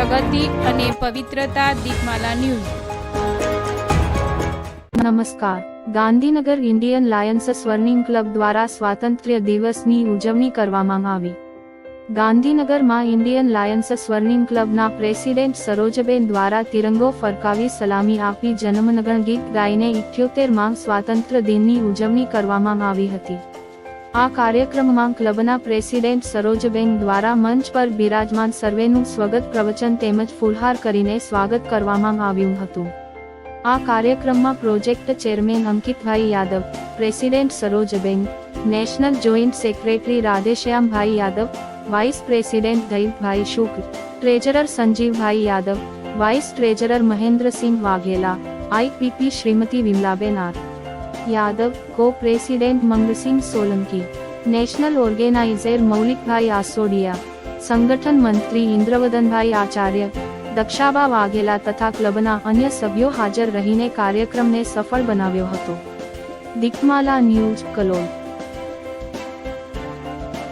પ્રગતિ અને પવિત્રતા દીપમાલા ન્યૂઝ। નમસ્કાર। Gandhinagar Indian Lions સ્વર્ણિમ club દ્વારા સ્વાતંત્ર્ય દિવસની ઉજવણી કરવામાં આવી। ગાંધીનગરમાં ઇન્ડિયન લાયન્સ સ્વર્ણિમ ક્લબના પ્રેસિડેન્ટ સરોજબેન દ્વારા તિરંગો ફરકાવી સલામી આપી જનમનગણ ગીત ગાઈને 78માં સ્વાતંત્ર્ય દિનની ઉજવણી કરવામાં આવી હતી। આ કાર્યક્રમમાં ક્લબના પ્રેસિડેન્ટ સરોજબેન દ્વારા મંચ પર બિરાજમાન સર્વેનું સ્વાગત પ્રવચન તેમજ ફૂલહાર કરીને સ્વાગત કરવામાં આવ્યું હતું। આ કાર્યક્રમમાં project chairman Ankitbhai Yadav, president Sarojben, national joint secretary Radheshyambhai Yadav, vice president Daivbhai Shukla, treasurer Sanjivbhai Yadav, vice treasurer Mahendrasinh Vaghela, IPP Shrimati Vimlaben R Yadav, co president Mangsinh Solanki, national organiser Maulikbhai Asodiya, સંગઠન મંત્રી ઇન્દ્રવદનભાઈ આચાર્ય, દક્ષાબા વાઘેલા તથા ક્લબના અન્ય સભ્યો હાજર રહીને કાર્યક્રમને સફળ બનાવ્યો હતો। દીપમાલા ન્યૂઝ, કલોલ।